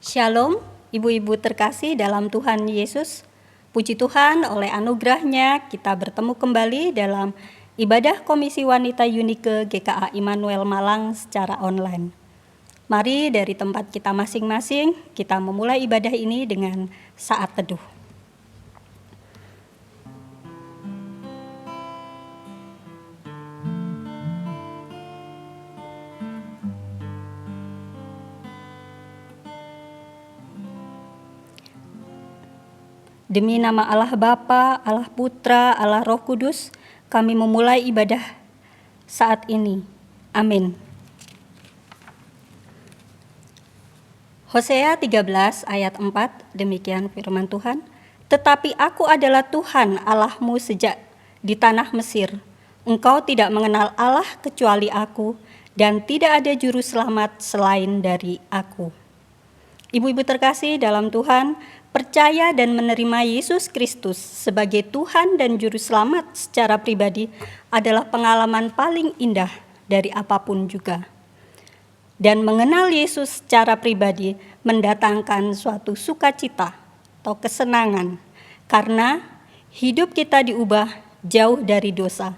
Shalom, ibu-ibu terkasih dalam Tuhan Yesus. Puji Tuhan, oleh anugerahnya kita bertemu kembali dalam ibadah Komisi Wanita Unike GKA Immanuel Malang secara online. Mari dari tempat kita masing-masing, kita memulai ibadah ini dengan saat teduh. Demi nama Allah Bapa, Allah Putra, Allah Roh Kudus, kami memulai ibadah saat ini. Amin. Hosea 13 ayat 4, demikian firman Tuhan. Tetapi aku adalah Tuhan Allahmu sejak di tanah Mesir. Engkau tidak mengenal Allah kecuali aku, dan tidak ada juru selamat selain dari aku. Ibu-ibu terkasih dalam Tuhan, percaya dan menerima Yesus Kristus sebagai Tuhan dan Juru Selamat secara pribadi adalah pengalaman paling indah dari apapun juga. Dan mengenal Yesus secara pribadi mendatangkan suatu sukacita atau kesenangan, karena hidup kita diubah jauh dari dosa.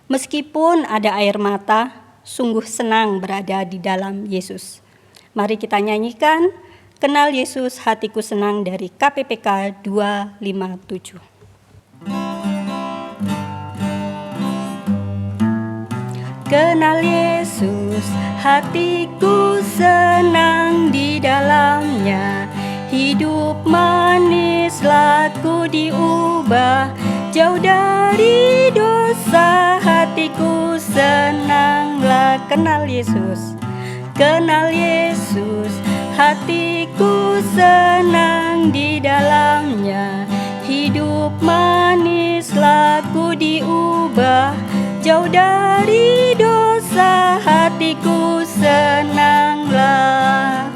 Meskipun ada air mata, sungguh senang berada di dalam Yesus. Mari kita nyanyikan Kenal Yesus Hatiku Senang dari KPPK 257. Kenal Yesus, hatiku senang di dalamnya. Hidup manis laku diubah, jauh dari dosa hatiku senanglah. Kenal Yesus, kenal Yesus, hatiku senang di dalamnya. Hidup manis laku diubah, jauh dari dosa hatiku senanglah.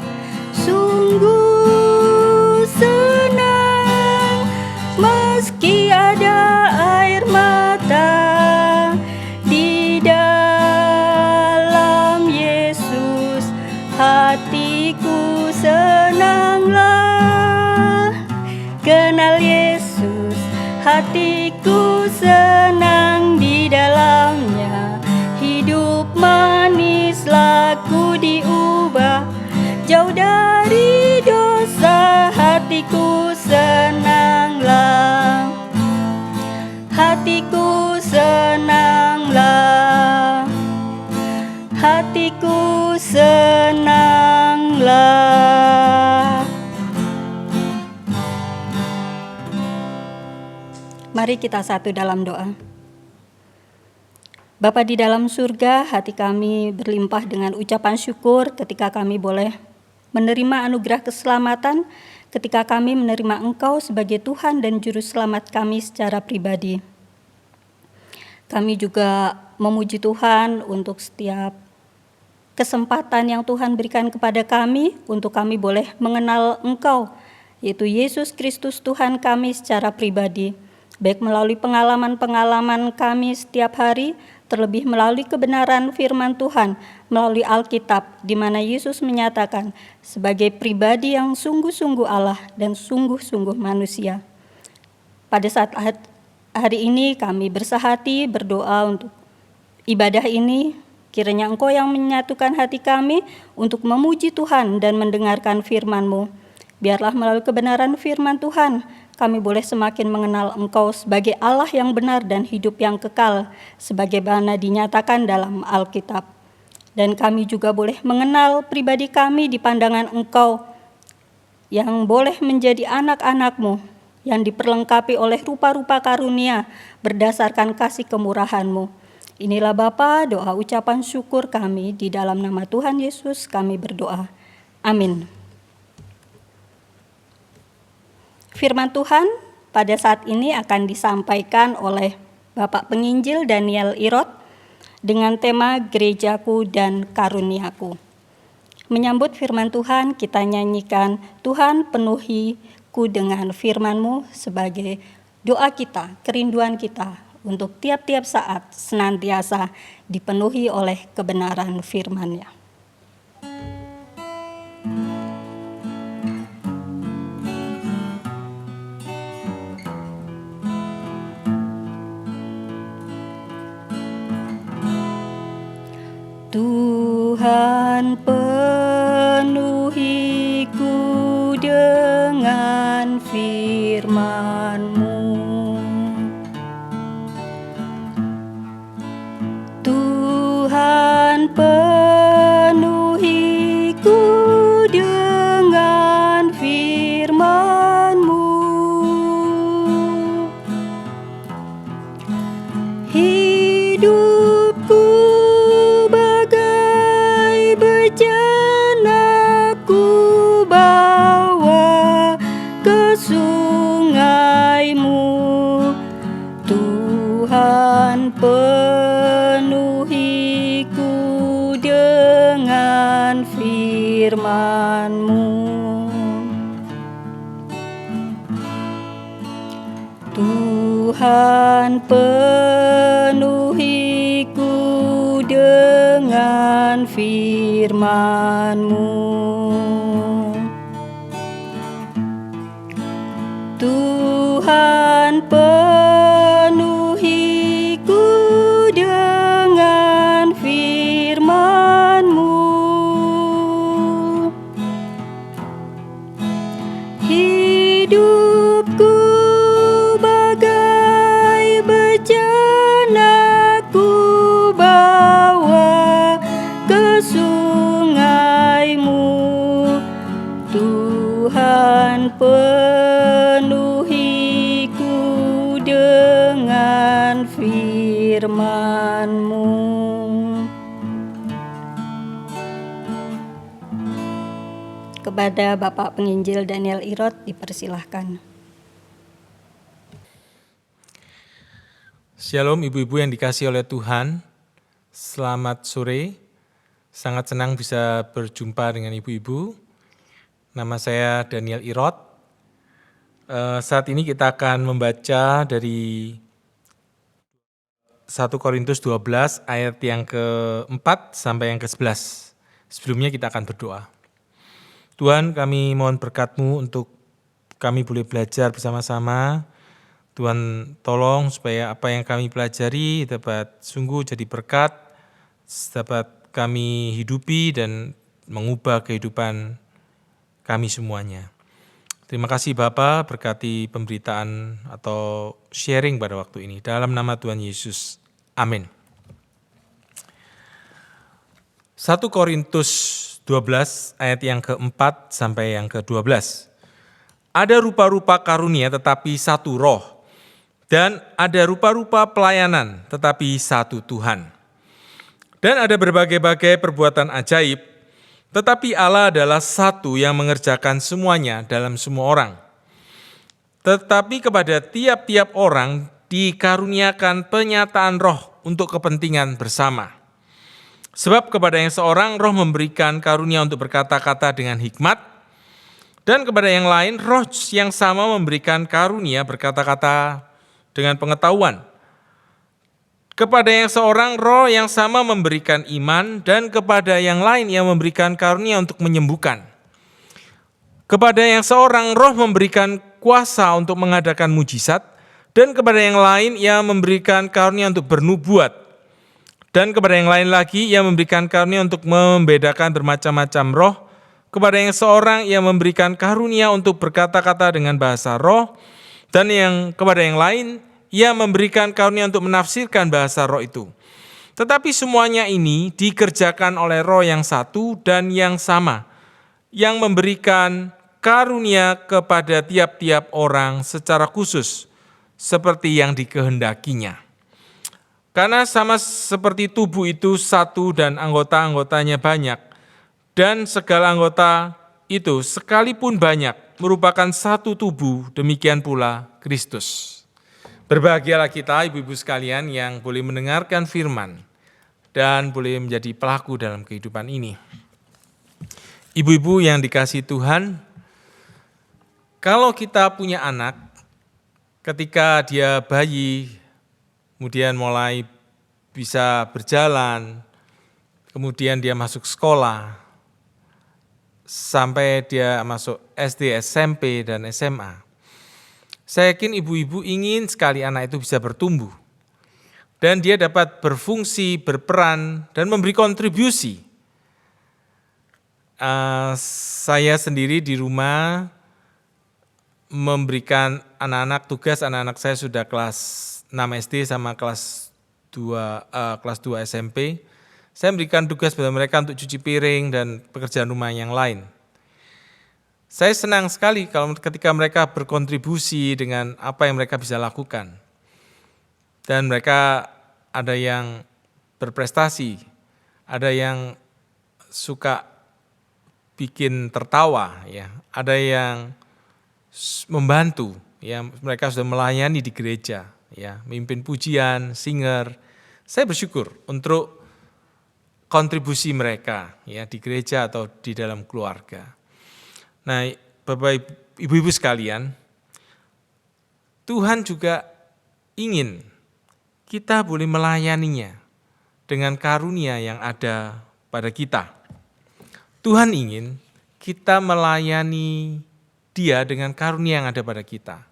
Sungguh senang meski ada air mata, di dalam Yesus hatiku senanglah. Kenal Yesus, hatiku senang di dalamnya. Hidup manis laku diubah, jauh dari dosa hatiku senanglah. Hatiku senanglah, hatiku senanglah. Mari kita satu dalam doa. Bapa di dalam surga, hati kami berlimpah dengan ucapan syukur ketika kami boleh menerima anugerah keselamatan, ketika kami menerima Engkau sebagai Tuhan dan Juru Selamat kami secara pribadi. Kami juga memuji Tuhan untuk setiap kesempatan yang Tuhan berikan kepada kami untuk kami boleh mengenal Engkau, yaitu Yesus Kristus Tuhan kami secara pribadi, baik melalui pengalaman-pengalaman kami setiap hari, terlebih melalui kebenaran firman Tuhan, melalui Alkitab, di mana Yesus menyatakan sebagai pribadi yang sungguh-sungguh Allah dan sungguh-sungguh manusia. Pada saat hari ini kami bersahati berdoa untuk ibadah ini, kiranya Engkau yang menyatukan hati kami untuk memuji Tuhan dan mendengarkan firman-Mu. Biarlah melalui kebenaran firman Tuhan, kami boleh semakin mengenal Engkau sebagai Allah yang benar dan hidup yang kekal, sebagaimana dinyatakan dalam Alkitab. Dan kami juga boleh mengenal pribadi kami di pandangan Engkau, yang boleh menjadi anak-anak-Mu, yang diperlengkapi oleh rupa-rupa karunia berdasarkan kasih kemurahan-Mu. Inilah Bapa, doa ucapan syukur kami, di dalam nama Tuhan Yesus kami berdoa. Amin. Firman Tuhan pada saat ini akan disampaikan oleh Bapak Penginjil Daniel Irot dengan tema Gerejaku dan Karuniaku. Menyambut firman Tuhan, kita nyanyikan Tuhan penuhiku dengan firman-Mu sebagai doa kita, kerinduan kita untuk tiap-tiap saat senantiasa dipenuhi oleh kebenaran firman-Nya. Tuhan, penuhiku dengan firman-Mu. Tuhan, penuhiku dengan firman-Mu. Hidupku bagai bejana, ku bawa ke sungai-Mu. Tuhan, penuhiku dengan firman-Mu. Tuhan, penuhiku dengan firman-Mu. Tuhan, penuhiku dengan firman-Mu. Hidupku bagai bejana, ku bawa ke sungai-Mu. Tuhan, penuhiku dengan firman-Mu. Kepada Bapak Penginjil Daniel Irot dipersilahkan. Shalom ibu-ibu yang dikasihi oleh Tuhan, selamat sore. Sangat senang bisa berjumpa dengan ibu-ibu. Nama saya Daniel Irot. Saat ini kita akan membaca dari 1 Korintus 12 ayat yang ke-4 sampai yang ke-11. Sebelumnya kita akan berdoa. Tuhan, kami mohon berkat-Mu untuk kami boleh belajar bersama-sama. Tuhan, tolong supaya apa yang kami pelajari dapat sungguh jadi berkat, dapat kami hidupi dan mengubah kehidupan kami semuanya. Terima kasih Bapa, berkati pemberitaan atau sharing pada waktu ini. Dalam nama Tuhan Yesus, amin. 1 Korintus 12 ayat yang ke-4 sampai yang ke-12. Ada rupa-rupa karunia tetapi satu roh, dan ada rupa-rupa pelayanan tetapi satu Tuhan. Dan ada berbagai-bagai perbuatan ajaib, tetapi Allah adalah satu yang mengerjakan semuanya dalam semua orang. Tetapi kepada tiap-tiap orang dikaruniakan penyataan roh untuk kepentingan bersama. Sebab kepada yang seorang roh memberikan karunia untuk berkata-kata dengan hikmat, dan kepada yang lain roh yang sama memberikan karunia berkata-kata dengan pengetahuan. Kepada yang seorang roh yang sama memberikan iman, dan kepada yang lain yang memberikan karunia untuk menyembuhkan. Kepada yang seorang roh memberikan kuasa untuk mengadakan mujizat, dan kepada yang lain yang memberikan karunia untuk bernubuat. Dan kepada yang lain lagi yang memberikan karunia untuk membedakan bermacam-macam roh, kepada yang seorang yang memberikan karunia untuk berkata-kata dengan bahasa roh, dan kepada yang lain yang memberikan karunia untuk menafsirkan bahasa roh itu. Tetapi semuanya ini dikerjakan oleh roh yang satu dan yang sama, yang memberikan karunia kepada tiap-tiap orang secara khusus, seperti yang dikehendakinya. Karena sama seperti tubuh itu satu dan anggota-anggotanya banyak, dan segala anggota itu sekalipun banyak merupakan satu tubuh, demikian pula Kristus. Berbahagialah kita ibu-ibu sekalian yang boleh mendengarkan firman dan boleh menjadi pelaku dalam kehidupan ini. Ibu-ibu yang dikasihi Tuhan, kalau kita punya anak, ketika dia bayi, kemudian mulai bisa berjalan, kemudian dia masuk sekolah, sampai dia masuk SD, SMP, dan SMA. Saya yakin ibu-ibu ingin sekali anak itu bisa bertumbuh. dan dia dapat berfungsi, berperan, dan memberi kontribusi. Saya sendiri di rumah memberikan anak-anak tugas, anak-anak saya sudah kelas 6 SD sama kelas 2 SMP. Saya memberikan tugas pada mereka untuk cuci piring dan pekerjaan rumah yang lain. Saya senang sekali kalau ketika mereka berkontribusi dengan apa yang mereka bisa lakukan. Dan mereka ada yang berprestasi, ada yang suka bikin tertawa, ya, ada yang membantu, ya, mereka sudah melayani di gereja, ya, mimpin pujian, singer. Saya bersyukur untuk kontribusi mereka, ya, di gereja atau di dalam keluarga. Nah, Bapak Ibu-ibu sekalian, Tuhan juga ingin kita boleh melayaninya dengan karunia yang ada pada kita. Tuhan ingin kita melayani Dia dengan karunia yang ada pada kita.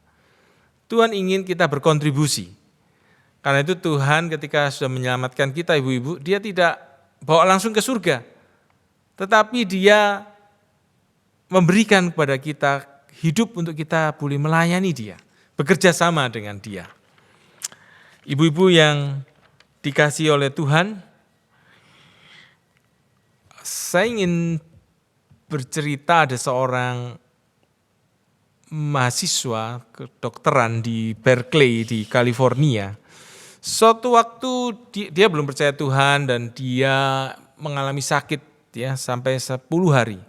Tuhan ingin kita berkontribusi. Karena itu Tuhan ketika sudah menyelamatkan kita, ibu-ibu, Dia tidak bawa langsung ke surga. Tetapi Dia memberikan kepada kita hidup untuk kita boleh melayani Dia, bekerja sama dengan Dia. Ibu-ibu yang dikasihi oleh Tuhan, saya ingin bercerita ada seorang mahasiswa kedokteran di Berkeley di California. Suatu waktu dia belum percaya Tuhan dan dia mengalami sakit, ya, sampai 10 hari.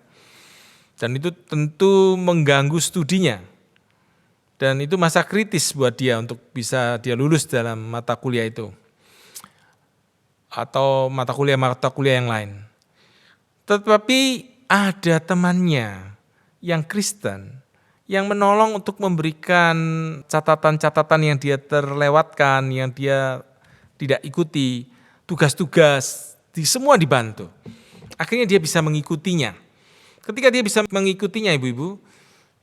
Dan itu tentu mengganggu studinya. Dan itu masa kritis buat dia untuk bisa dia lulus dalam mata kuliah itu. Atau mata kuliah yang lain. Tetapi ada temannya yang Kristen yang menolong untuk memberikan catatan-catatan yang dia terlewatkan, yang dia tidak ikuti, tugas-tugas, semua dibantu. Akhirnya dia bisa mengikutinya. Ketika dia bisa mengikutinya, ibu-ibu,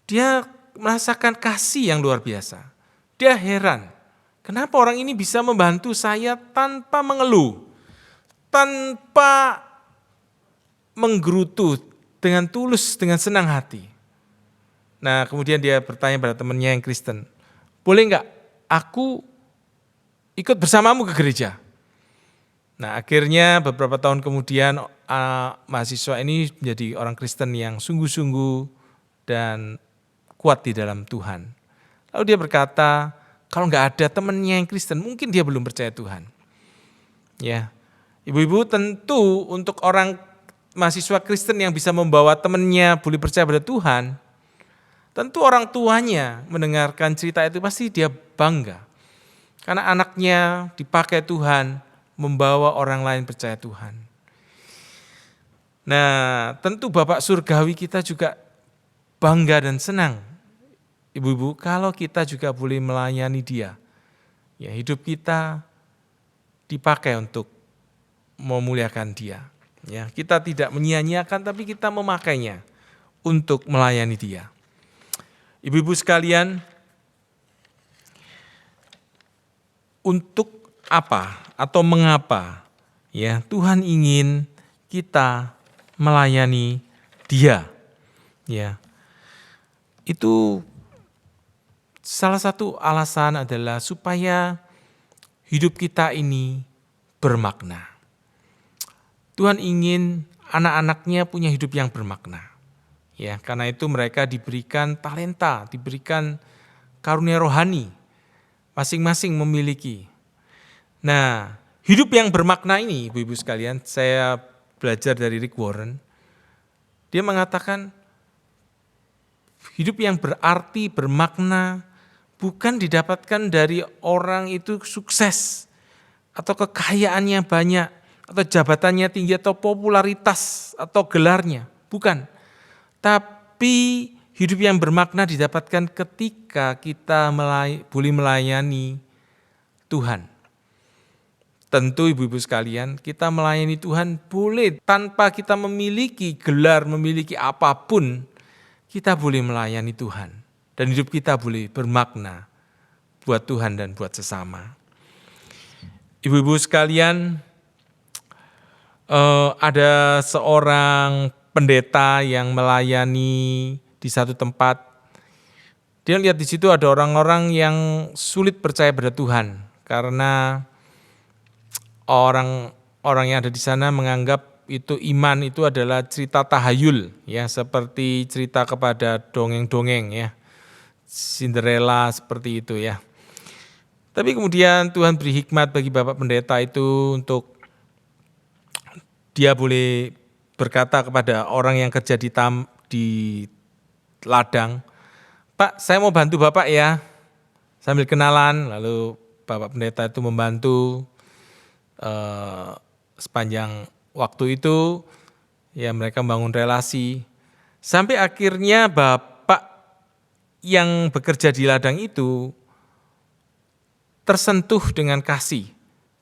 dia merasakan kasih yang luar biasa. Dia heran, kenapa orang ini bisa membantu saya tanpa mengeluh, tanpa menggerutu, dengan tulus, dengan senang hati. Nah, kemudian dia bertanya pada temannya yang Kristen, boleh enggak aku ikut bersamamu ke gereja? Nah, akhirnya beberapa tahun kemudian mahasiswa ini menjadi orang Kristen yang sungguh-sungguh dan kuat di dalam Tuhan. Lalu dia berkata, kalau enggak ada temannya yang Kristen, mungkin dia belum percaya Tuhan. Ya, ibu-ibu, tentu untuk orang mahasiswa Kristen yang bisa membawa temannya boleh percaya pada Tuhan, tentu orang tuanya mendengarkan cerita itu pasti dia bangga. Karena anaknya dipakai Tuhan membawa orang lain percaya Tuhan. Nah, tentu Bapak Surgawi kita juga bangga dan senang, ibu-ibu, kalau kita juga boleh melayani Dia. Ya, hidup kita dipakai untuk memuliakan Dia. Ya, kita tidak menyia-nyiakan, tapi kita memakainya untuk melayani Dia. Ibu-ibu sekalian, untuk apa atau mengapa, ya, Tuhan ingin kita melayani Dia? Ya, itu salah satu alasan adalah supaya hidup kita ini bermakna. Tuhan ingin anak-anaknya punya hidup yang bermakna. Ya, karena itu mereka diberikan talenta, diberikan karunia rohani, masing-masing memiliki. Nah, hidup yang bermakna ini, ibu-ibu sekalian, saya belajar dari Rick Warren. Dia mengatakan, hidup yang berarti, bermakna, bukan didapatkan dari orang itu sukses, atau kekayaannya banyak, atau jabatannya tinggi, atau popularitas, atau gelarnya. Bukan. Tapi hidup yang bermakna didapatkan ketika kita boleh melayani Tuhan. Tentu ibu-ibu sekalian, kita melayani Tuhan boleh tanpa kita memiliki gelar, memiliki apapun, kita boleh melayani Tuhan. Dan hidup kita boleh bermakna buat Tuhan dan buat sesama. Ibu-ibu sekalian, ada seorang pendeta yang melayani di satu tempat. Dia lihat di situ ada orang-orang yang sulit percaya pada Tuhan karena orang yang ada di sana menganggap itu iman itu adalah cerita tahayul, ya, seperti cerita kepada dongeng-dongeng, ya, Cinderella seperti itu, ya. Tapi kemudian Tuhan beri hikmat bagi Bapak Pendeta itu untuk dia boleh berkata kepada orang yang kerja di ladang, "Pak, saya mau bantu Bapak ya." Sambil kenalan, lalu Bapak Pendeta itu membantu sepanjang waktu itu, ya mereka membangun relasi. Sampai akhirnya Bapak yang bekerja di ladang itu tersentuh dengan kasih.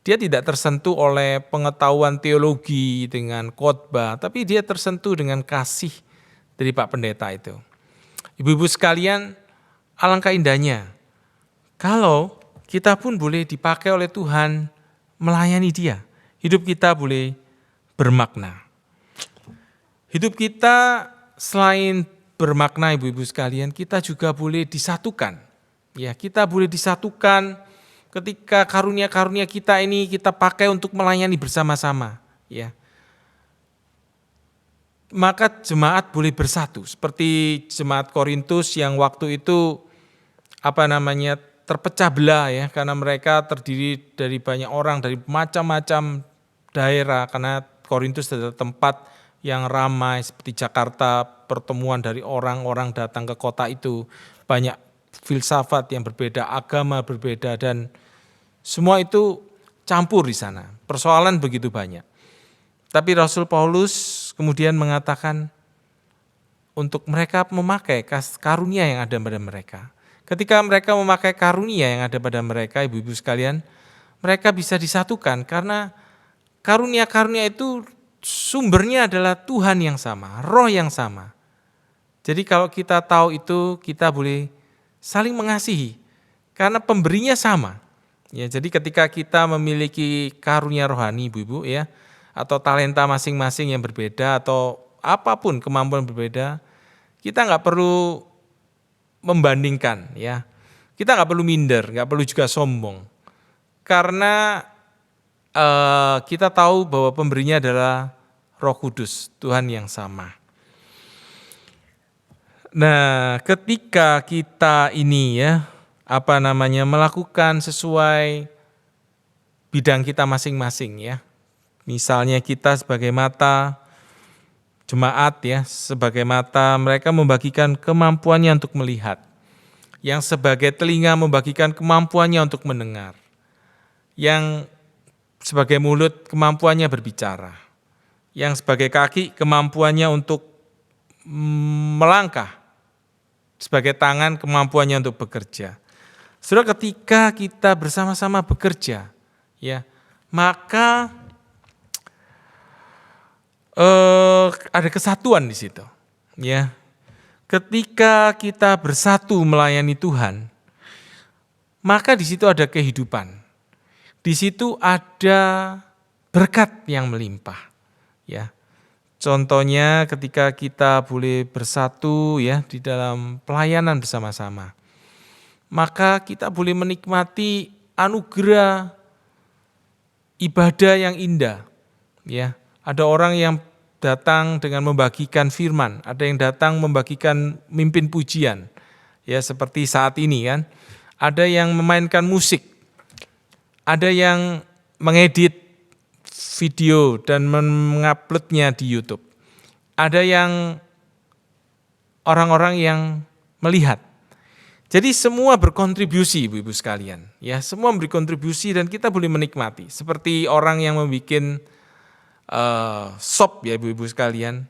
Dia tidak tersentuh oleh pengetahuan teologi dengan khotbah, tapi dia tersentuh dengan kasih dari Pak Pendeta itu. Ibu-ibu sekalian, alangkah indahnya kalau kita pun boleh dipakai oleh Tuhan melayani Dia. Hidup kita boleh bermakna. Hidup kita selain bermakna, ibu-ibu sekalian, kita juga boleh disatukan. Ya, kita boleh disatukan ketika karunia-karunia kita ini kita pakai untuk melayani bersama-sama, ya. Maka jemaat boleh bersatu, seperti jemaat Korintus yang waktu itu terpecah belah, ya, karena mereka terdiri dari banyak orang dari macam-macam daerah, karena Korintus adalah tempat yang ramai seperti Jakarta, pertemuan dari orang-orang datang ke kota itu, banyak filsafat yang berbeda, agama berbeda, dan semua itu campur di sana. Persoalan begitu banyak. Tapi Rasul Paulus kemudian mengatakan untuk mereka memakai karunia yang ada pada mereka. Ketika mereka memakai karunia yang ada pada mereka, ibu-ibu sekalian, mereka bisa disatukan karena karunia-karunia itu sumbernya adalah Tuhan yang sama, Roh yang sama. Jadi kalau kita tahu itu, kita boleh saling mengasihi karena pemberinya sama. Ya, jadi ketika kita memiliki karunia rohani, ibu-ibu, ya, atau talenta masing-masing yang berbeda atau apapun kemampuan berbeda, kita nggak perlu membandingkan, ya. Kita nggak perlu minder, nggak perlu juga sombong, karena kita tahu bahwa pemberinya adalah Roh Kudus, Tuhan yang sama. Nah, ketika kita ini, ya, melakukan sesuai bidang kita masing-masing, ya. Misalnya kita sebagai mata, jemaat, ya, sebagai mata mereka membagikan kemampuannya untuk melihat. Yang sebagai telinga membagikan kemampuannya untuk mendengar. Yang sebagai mulut kemampuannya berbicara. Yang sebagai kaki kemampuannya untuk melangkah. Sebagai tangan kemampuannya untuk bekerja. Saudara, ketika kita bersama-sama bekerja, ya, maka ada kesatuan di situ, ya. Ketika kita bersatu melayani Tuhan, maka di situ ada kehidupan. Di situ ada berkat yang melimpah, ya. Contohnya ketika kita boleh bersatu, ya, di dalam pelayanan bersama-sama, maka kita boleh menikmati anugerah ibadah yang indah, ya. Ada orang yang datang dengan membagikan firman, ada yang datang membagikan mimpin pujian, ya, seperti saat ini, kan. Ada yang memainkan musik, ada yang mengedit video dan menguploadnya di YouTube. Ada yang orang-orang yang melihat. Jadi semua berkontribusi, ibu-ibu sekalian, ya, semua berkontribusi dan kita boleh menikmati. Seperti orang yang membuat sop, ya, ibu-ibu sekalian.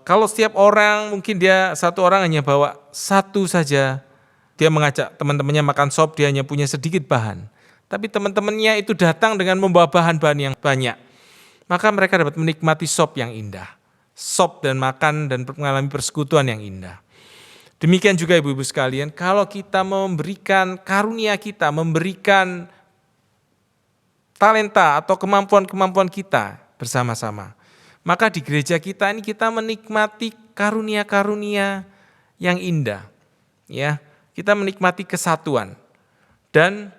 Kalau setiap orang, mungkin dia satu orang hanya bawa satu saja, dia mengajak teman-temannya makan sop, dia hanya punya sedikit bahan. Tapi teman-temannya itu datang dengan membawa bahan-bahan yang banyak. Maka mereka dapat menikmati sop yang indah. Sop dan makan dan mengalami persekutuan yang indah. Demikian juga ibu-ibu sekalian, kalau kita memberikan karunia kita, memberikan talenta atau kemampuan-kemampuan kita bersama-sama. Maka di gereja kita ini kita menikmati karunia-karunia yang indah. Ya, kita menikmati kesatuan. Dan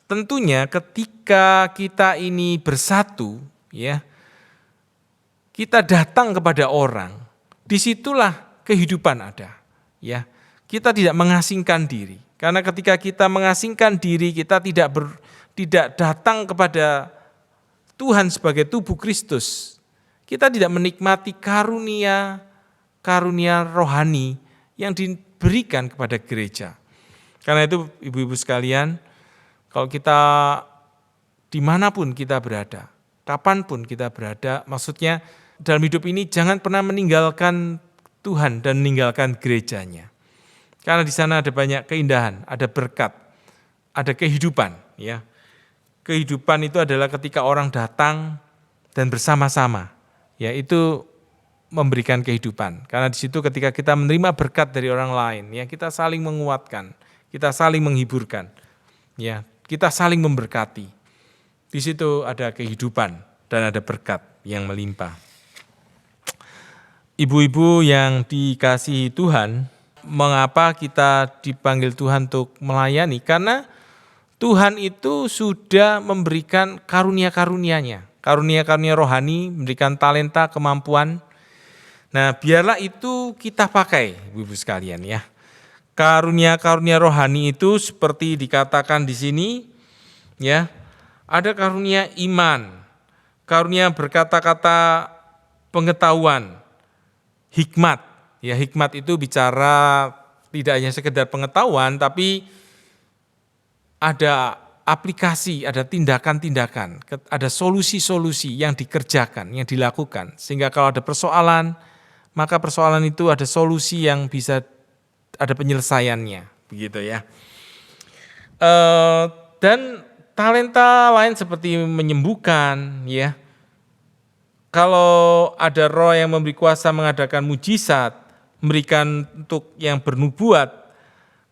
tentunya ketika kita ini bersatu, ya, kita datang kepada orang, disitulah kehidupan ada. Ya, kita tidak mengasingkan diri, karena ketika kita mengasingkan diri, kita tidak datang kepada Tuhan sebagai tubuh Kristus. Kita tidak menikmati karunia rohani yang diberikan kepada gereja. Karena itu ibu-ibu sekalian, kalau kita dimanapun kita berada, kapanpun kita berada, maksudnya dalam hidup ini jangan pernah meninggalkan Tuhan dan meninggalkan gerejanya. Karena di sana ada banyak keindahan, ada berkat, ada kehidupan. Ya, kehidupan itu adalah ketika orang datang dan bersama-sama, ya itu memberikan kehidupan. Karena di situ ketika kita menerima berkat dari orang lain, ya kita saling menguatkan, kita saling menghiburkan, ya kita saling memberkati. Di situ ada kehidupan dan ada berkat yang melimpah. Ibu-ibu yang dikasihi Tuhan, mengapa kita dipanggil Tuhan untuk melayani? Karena Tuhan itu sudah memberikan karunia-karunia-Nya, karunia-karunia rohani, memberikan talenta, kemampuan. Nah, biarlah itu kita pakai, ibu-ibu sekalian ya. Karunia-karunia rohani itu seperti dikatakan di sini, ya, ada karunia iman, karunia berkata-kata, pengetahuan, hikmat. Ya, hikmat itu bicara tidak hanya sekedar pengetahuan, tapi ada aplikasi, ada tindakan-tindakan, ada solusi-solusi yang dikerjakan, yang dilakukan. Sehingga kalau ada persoalan, maka persoalan itu ada solusi yang bisa ada penyelesaiannya, begitu ya. Dan talenta lain seperti menyembuhkan, ya. Kalau ada roh yang memberi kuasa mengadakan mujizat, memberikan untuk yang bernubuat,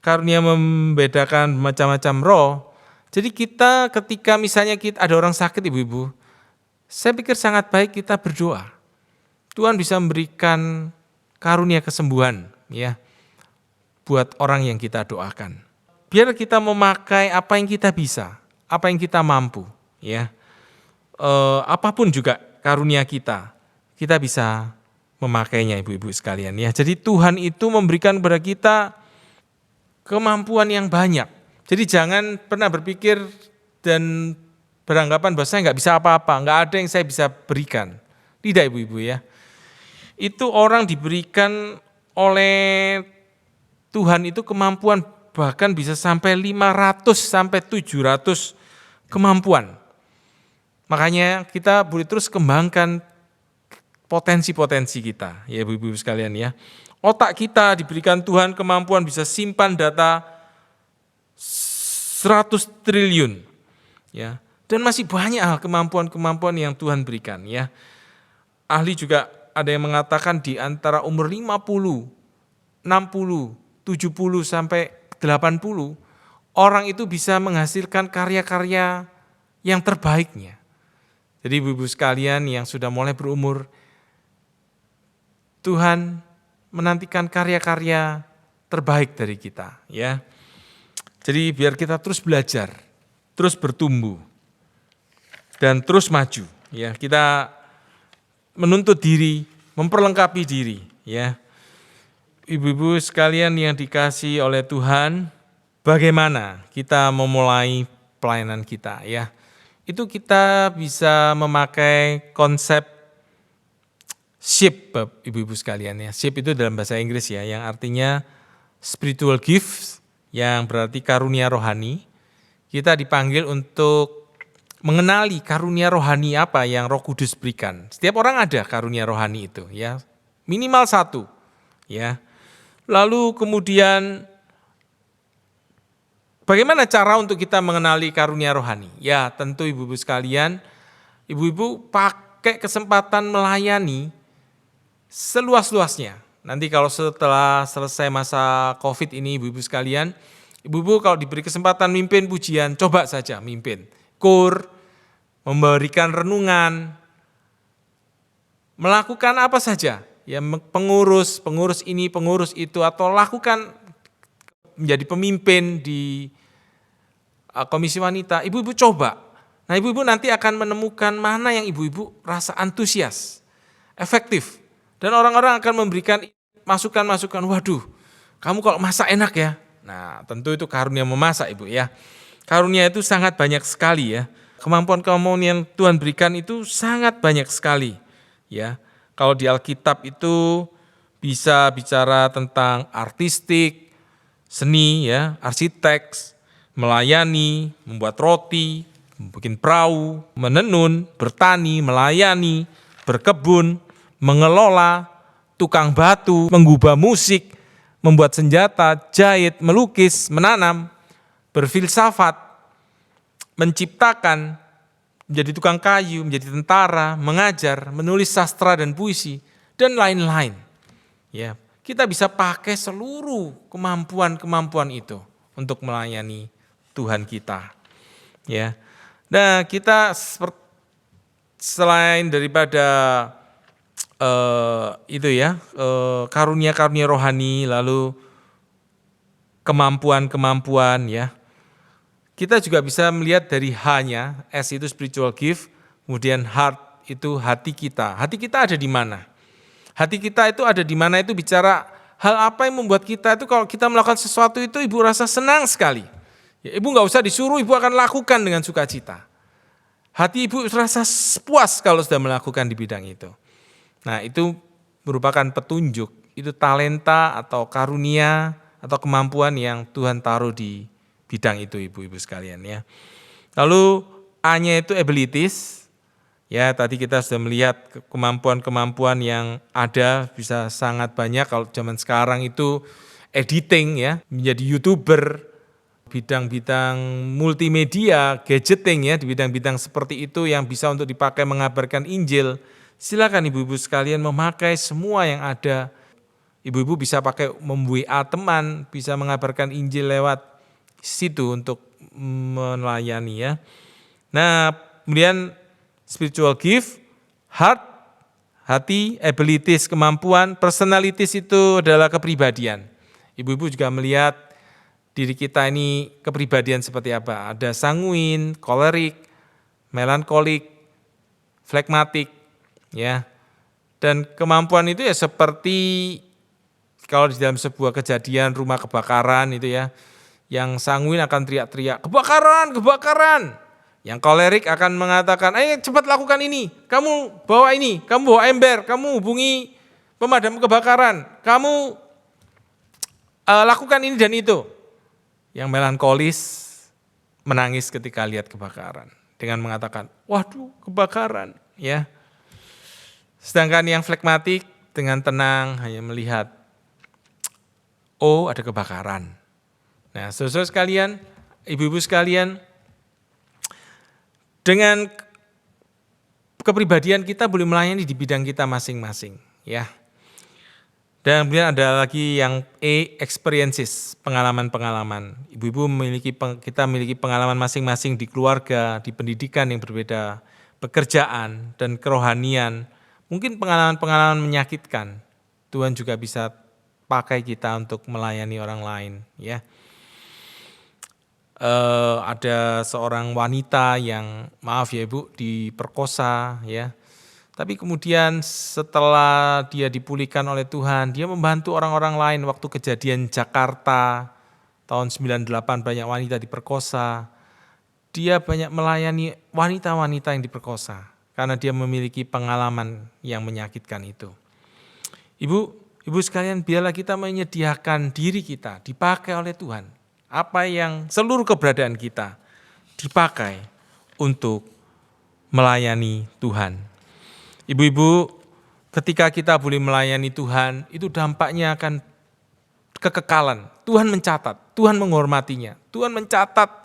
karunia membedakan macam-macam roh. Jadi kita ketika misalnya ada orang sakit ibu-ibu, saya pikir sangat baik kita berdoa. Tuhan bisa memberikan karunia kesembuhan ya buat orang yang kita doakan. Biar kita memakai apa yang kita bisa, apa yang kita mampu ya. Apapun juga karunia kita bisa memakainya ibu-ibu sekalian ya. Jadi Tuhan itu memberikan kepada kita kemampuan yang banyak. Jadi jangan pernah berpikir dan beranggapan bahwa saya nggak bisa apa-apa, nggak ada yang saya bisa berikan. Tidak ibu-ibu ya. Itu orang diberikan oleh Tuhan itu kemampuan bahkan bisa sampai 500 sampai 700 kemampuan. Makanya kita boleh terus kembangkan potensi-potensi kita, ya ibu-ibu sekalian ya. Otak kita diberikan Tuhan kemampuan bisa simpan data 100 triliun, ya. Dan masih banyak hal kemampuan-kemampuan yang Tuhan berikan, ya. Ahli juga ada yang mengatakan di antara umur 50, 60, 70 sampai 80, orang itu bisa menghasilkan karya-karya yang terbaiknya. Jadi ibu-ibu sekalian yang sudah mulai berumur, Tuhan menantikan karya-karya terbaik dari kita, ya. Jadi biar kita terus belajar, terus bertumbuh, dan terus maju, ya. Kita menuntut diri, memperlengkapi diri, ya. Ibu-ibu sekalian yang dikasihi oleh Tuhan, bagaimana kita memulai pelayanan kita, ya. Itu kita bisa memakai konsep SHIP, ibu-ibu sekalian ya. SHIP itu dalam bahasa Inggris ya, yang artinya spiritual gifts, yang berarti karunia rohani. Kita dipanggil untuk mengenali karunia rohani apa yang Roh Kudus berikan. Setiap orang ada karunia rohani itu ya, minimal satu ya. Lalu kemudian bagaimana cara untuk kita mengenali karunia rohani? Ya tentu ibu-ibu sekalian, ibu-ibu pakai kesempatan melayani seluas-luasnya. Nanti kalau setelah selesai masa COVID ini ibu-ibu sekalian, ibu-ibu kalau diberi kesempatan mimpin pujian, coba saja mimpin. Kur, memberikan renungan, melakukan apa saja, ya pengurus ini, pengurus itu, atau lakukan menjadi pemimpin di komisi wanita, ibu-ibu coba. Nah, ibu-ibu nanti akan menemukan mana yang ibu-ibu rasa antusias, efektif. Dan orang-orang akan memberikan masukan-masukan, waduh, kamu kalau masak enak ya. Nah, tentu itu karunia memasak, Ibu ya. Karunia itu sangat banyak sekali ya. Kemampuan-kemampuan yang Tuhan berikan itu sangat banyak sekali ya. Kalau di Alkitab itu bisa bicara tentang artistik, seni ya, arsitek, melayani, membuat roti, bikin perahu, menenun, bertani, melayani, berkebun, mengelola, tukang batu, menggubah musik, membuat senjata, jahit, melukis, menanam, berfilsafat, menciptakan, menjadi tukang kayu, menjadi tentara, mengajar, menulis sastra dan puisi, dan lain-lain. Ya, kita bisa pakai seluruh kemampuan-kemampuan itu untuk melayani Tuhan kita. Ya, nah kita selain daripada karunia-karunia rohani, lalu kemampuan-kemampuan ya. Kita juga bisa melihat dari H-nya, S itu spiritual gift, kemudian heart itu hati kita. Hati kita ada di mana? Hati kita itu ada di mana itu bicara hal apa yang membuat kita itu kalau kita melakukan sesuatu itu ibu rasa senang sekali. Ya, ibu nggak usah disuruh, ibu akan lakukan dengan sukacita. Hati ibu rasa puas kalau sudah melakukan di bidang itu. Nah, itu merupakan petunjuk, itu talenta atau karunia atau kemampuan yang Tuhan taruh di bidang itu ibu-ibu sekalian ya. Lalu A-nya itu abilities. Ya, tadi kita sudah melihat kemampuan-kemampuan yang ada bisa sangat banyak. Kalau zaman sekarang itu editing ya, menjadi YouTuber, bidang-bidang multimedia, gadgeting ya, di bidang-bidang seperti itu yang bisa untuk dipakai mengabarkan Injil. Silakan ibu-ibu sekalian memakai semua yang ada. Ibu-ibu bisa pakai WA teman, bisa mengabarkan Injil lewat situ untuk melayani ya. Nah, kemudian spiritual gift, heart, hati, abilities, kemampuan, personalities itu adalah kepribadian. Ibu-ibu juga melihat diri kita ini kepribadian seperti apa. Ada sanguin, kolerik, melankolik, flegmatik, ya. Dan kemampuan itu ya seperti kalau di dalam sebuah kejadian rumah kebakaran itu ya, yang sanguin akan teriak-teriak, kebakaran, kebakaran. Yang kolerik akan mengatakan, ayo cepat lakukan ini, kamu bawa ember, kamu hubungi pemadam kebakaran, kamu lakukan ini dan itu. Yang melankolis menangis ketika lihat kebakaran dengan mengatakan, waduh kebakaran. Ya. Sedangkan yang flegmatik dengan tenang hanya melihat, oh ada kebakaran. Nah, saudara sekalian, ibu-ibu sekalian, dengan kepribadian kita boleh melayani di bidang kita masing-masing, ya. Dan kemudian ada lagi yang E, experiences, pengalaman-pengalaman. Ibu-ibu kita memiliki pengalaman masing-masing di keluarga, di pendidikan yang berbeda, pekerjaan dan kerohanian. Mungkin pengalaman-pengalaman menyakitkan. Tuhan juga bisa pakai kita untuk melayani orang lain, ya. Ada seorang wanita yang maaf ya Ibu diperkosa ya. Tapi kemudian setelah dia dipulihkan oleh Tuhan, dia membantu orang-orang lain waktu kejadian Jakarta tahun 98 banyak wanita diperkosa. Dia banyak melayani wanita-wanita yang diperkosa karena dia memiliki pengalaman yang menyakitkan itu. Ibu sekalian, biarlah kita menyediakan diri kita dipakai oleh Tuhan. Apa yang seluruh keberadaan kita dipakai untuk melayani Tuhan. Ibu-ibu, ketika kita boleh melayani Tuhan, itu dampaknya akan kekekalan. Tuhan mencatat, Tuhan menghormatinya. Tuhan mencatat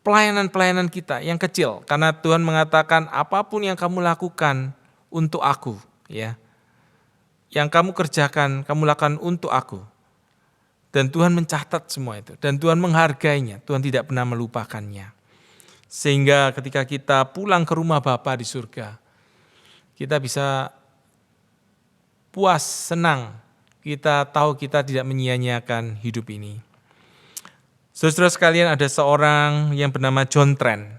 pelayanan-pelayanan kita yang kecil. Karena Tuhan mengatakan apapun yang kamu lakukan untuk aku, ya, yang kamu kerjakan, kamu lakukan untuk aku. Dan Tuhan mencatat semua itu. Dan Tuhan menghargainya, Tuhan tidak pernah melupakannya. Sehingga ketika kita pulang ke rumah Bapa di surga, kita bisa puas, senang. Kita tahu kita tidak menyia-nyiakan hidup ini. Saudara sekalian, ada seorang yang bernama John Trent.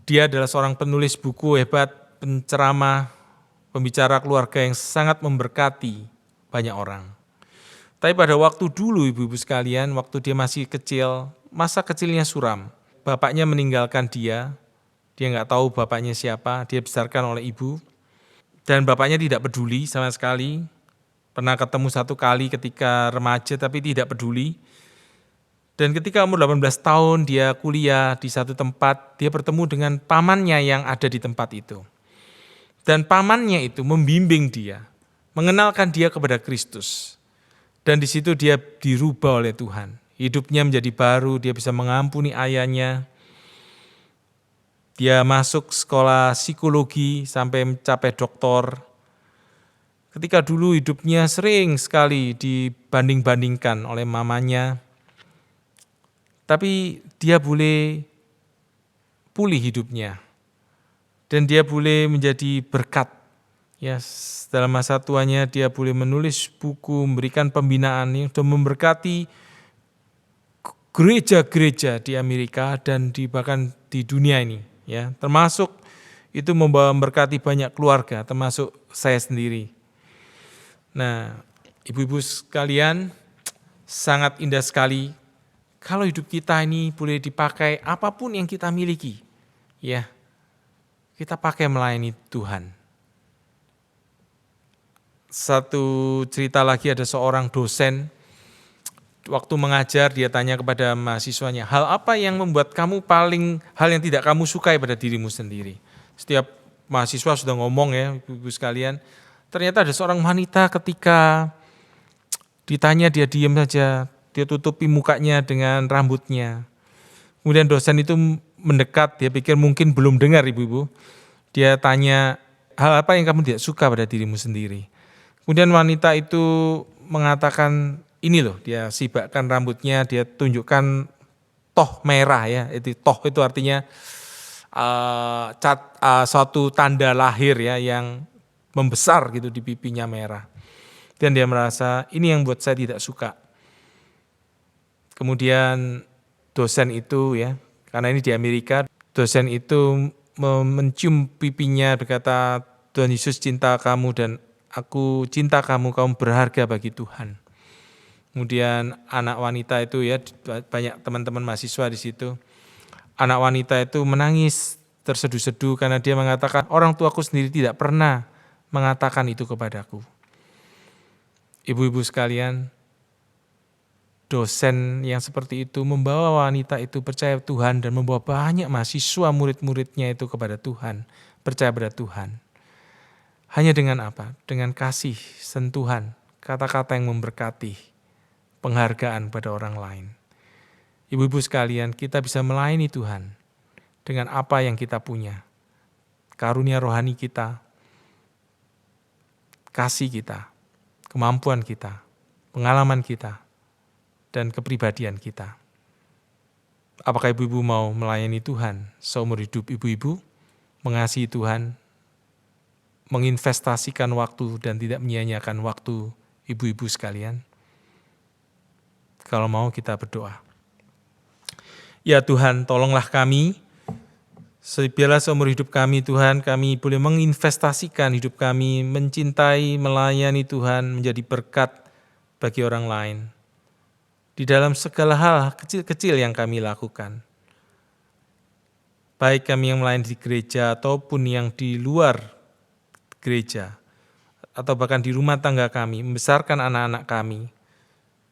Dia adalah seorang penulis buku hebat, penceramah, pembicara keluarga yang sangat memberkati banyak orang. Tapi pada waktu dulu ibu-ibu sekalian, waktu dia masih kecil, masa kecilnya suram. Bapaknya meninggalkan dia nggak tahu bapaknya siapa, dia dibesarkan oleh ibu. Dan bapaknya tidak peduli sama sekali, pernah ketemu satu kali ketika remaja tapi tidak peduli. Dan ketika umur 18 tahun dia kuliah di satu tempat, dia bertemu dengan pamannya yang ada di tempat itu. Dan pamannya itu membimbing dia, mengenalkan dia kepada Kristus. Dan di situ dia dirubah oleh Tuhan. Hidupnya menjadi baru, dia bisa mengampuni ayahnya. Dia masuk sekolah psikologi sampai mencapai doktor. Ketika dulu hidupnya sering sekali dibanding-bandingkan oleh mamanya. Tapi dia boleh pulih hidupnya. Dan dia boleh menjadi berkat. Ya, dalam masa tuanya dia boleh menulis buku, memberikan pembinaan yang sudah memberkati gereja-gereja di Amerika dan bahkan di dunia ini. Ya, termasuk itu memberkati banyak keluarga, termasuk saya sendiri. Nah, ibu-ibu sekalian, sangat indah sekali kalau hidup kita ini boleh dipakai apapun yang kita miliki, ya, kita pakai melayani Tuhan. Satu cerita lagi, ada seorang dosen, waktu mengajar dia tanya kepada mahasiswanya, hal apa yang membuat kamu hal yang tidak kamu sukai pada dirimu sendiri? Setiap mahasiswa sudah ngomong ya, ibu-ibu sekalian, ternyata ada seorang wanita ketika ditanya dia diam saja, dia tutupi mukanya dengan rambutnya. Kemudian dosen itu mendekat, dia pikir mungkin belum dengar ibu-ibu. Dia tanya, hal apa yang kamu tidak suka pada dirimu sendiri? Kemudian wanita itu mengatakan, ini loh, dia sibakkan rambutnya, dia tunjukkan toh merah ya. Toh itu artinya suatu tanda lahir ya yang membesar gitu di pipinya merah. Dan dia merasa ini yang buat saya tidak suka. Kemudian dosen itu ya, karena ini di Amerika, dosen itu mencium pipinya berkata, Tuhan Yesus cinta kamu dan aku cinta kamu, kamu berharga bagi Tuhan. Kemudian anak wanita itu ya, banyak teman-teman mahasiswa di situ. Anak wanita itu menangis terseduh-seduh karena dia mengatakan, orang tuaku sendiri tidak pernah mengatakan itu kepadaku. Ibu-ibu sekalian, dosen yang seperti itu membawa wanita itu percaya Tuhan dan membawa banyak mahasiswa murid-muridnya itu kepada Tuhan, percaya pada Tuhan. Hanya dengan apa? Dengan kasih, sentuhan, kata-kata yang memberkati, penghargaan pada orang lain. Ibu-ibu sekalian, kita bisa melayani Tuhan dengan apa yang kita punya. Karunia rohani kita, kasih kita, kemampuan kita, pengalaman kita, dan kepribadian kita. Apakah ibu-ibu mau melayani Tuhan seumur hidup ibu-ibu, mengasihi Tuhan, menginvestasikan waktu dan tidak menyia-nyiakan waktu ibu-ibu sekalian? Kalau mau kita berdoa. Ya Tuhan, tolonglah kami, biarlah seumur hidup kami Tuhan, kami boleh menginvestasikan hidup kami, mencintai, melayani Tuhan, menjadi berkat bagi orang lain. Di dalam segala hal kecil-kecil yang kami lakukan. Baik kami yang melayani di gereja ataupun yang di luar gereja. Atau bahkan di rumah tangga kami, membesarkan anak-anak kami.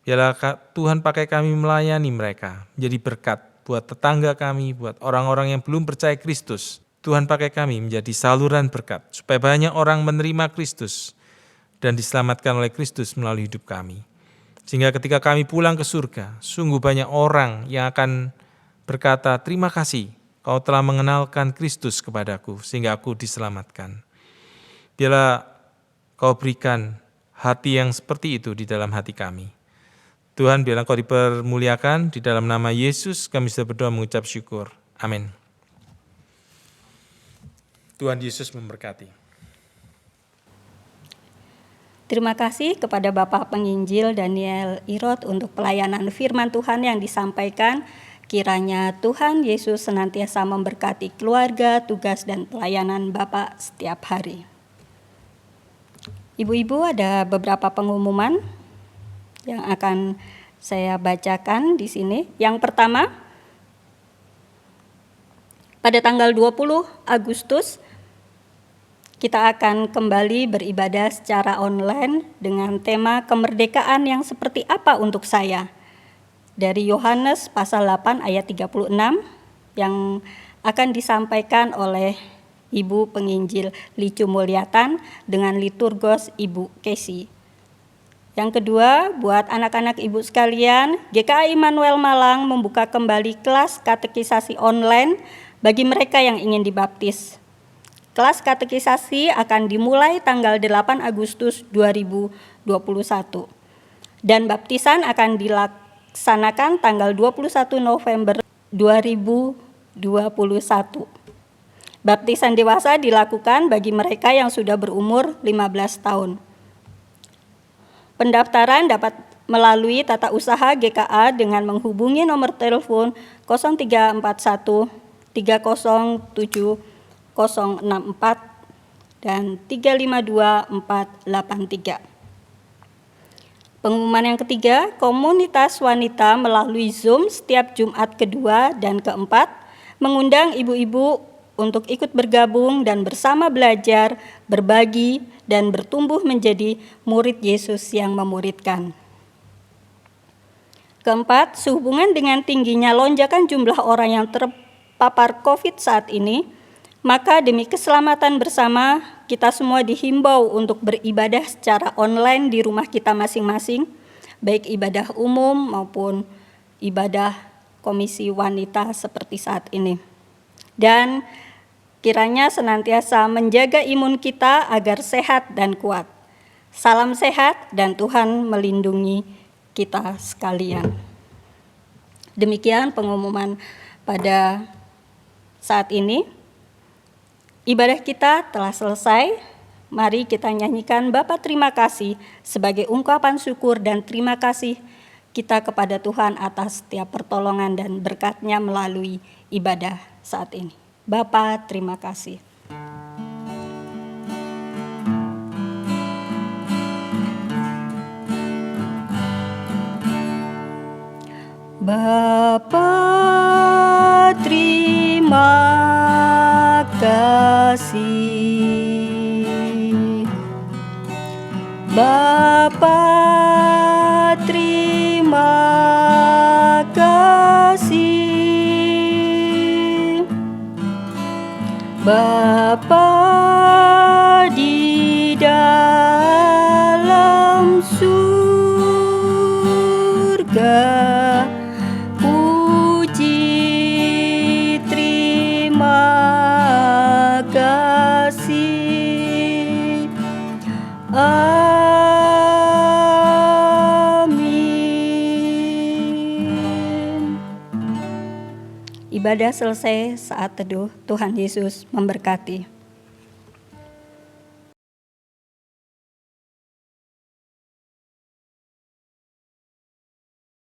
Biarlah Tuhan pakai kami melayani mereka, menjadi berkat buat tetangga kami, buat orang-orang yang belum percaya Kristus. Tuhan pakai kami menjadi saluran berkat, supaya banyak orang menerima Kristus dan diselamatkan oleh Kristus melalui hidup kami. Sehingga ketika kami pulang ke surga, sungguh banyak orang yang akan berkata, terima kasih, kau telah mengenalkan Kristus kepadaku, sehingga aku diselamatkan. Biarlah kau berikan hati yang seperti itu di dalam hati kami. Tuhan, biarlah Engkau dipermuliakan. Di dalam nama Yesus kami sudah berdoa mengucap syukur. Amin. Tuhan Yesus memberkati. Terima kasih kepada Bapak Penginjil Daniel Irot untuk pelayanan firman Tuhan yang disampaikan. Kiranya Tuhan Yesus senantiasa memberkati keluarga, tugas, dan pelayanan Bapak setiap hari. Ibu-ibu, ada beberapa pengumuman yang akan saya bacakan di sini. Yang pertama, pada tanggal 20 Agustus, kita akan kembali beribadah secara online dengan tema kemerdekaan yang seperti apa untuk saya. Dari Yohanes pasal 8 ayat 36 yang akan disampaikan oleh Ibu Penginjil Licu Mulyatan dengan liturgos Ibu Kesi. Yang kedua, buat anak-anak ibu sekalian, GKI Immanuel Malang membuka kembali kelas katekisasi online bagi mereka yang ingin dibaptis. Kelas katekisasi akan dimulai tanggal 8 Agustus 2021 dan baptisan akan dilaksanakan tanggal 21 November 2021. Baptisan dewasa dilakukan bagi mereka yang sudah berumur 15 tahun. Pendaftaran dapat melalui tata usaha GKA dengan menghubungi nomor telepon 0341 307 064 dan 352 483. Pengumuman yang ketiga, komunitas wanita melalui Zoom setiap Jumat kedua dan keempat mengundang ibu-ibu untuk ikut bergabung dan bersama belajar, berbagi, dan bertumbuh menjadi murid Yesus yang memuridkan. Keempat, sehubungan dengan tingginya lonjakan jumlah orang yang terpapar COVID saat ini, maka demi keselamatan bersama, kita semua dihimbau untuk beribadah secara online di rumah kita masing-masing, baik ibadah umum maupun ibadah komisi wanita seperti saat ini. Dan kiranya senantiasa menjaga imun kita agar sehat dan kuat. Salam sehat dan Tuhan melindungi kita sekalian. Demikian pengumuman pada saat ini. Ibadah kita telah selesai. Mari kita nyanyikan Bapa terima kasih sebagai ungkapan syukur dan terima kasih kita kepada Tuhan atas setiap pertolongan dan berkat-Nya melalui ibadah saat ini. Bapa, terima kasih. Bapa, terima kasih. Bapa, terima kasih. Bapa di dalam surga, puji terima kasih. Amin. Ibadah selesai, saat teduh. Tuhan Yesus memberkati.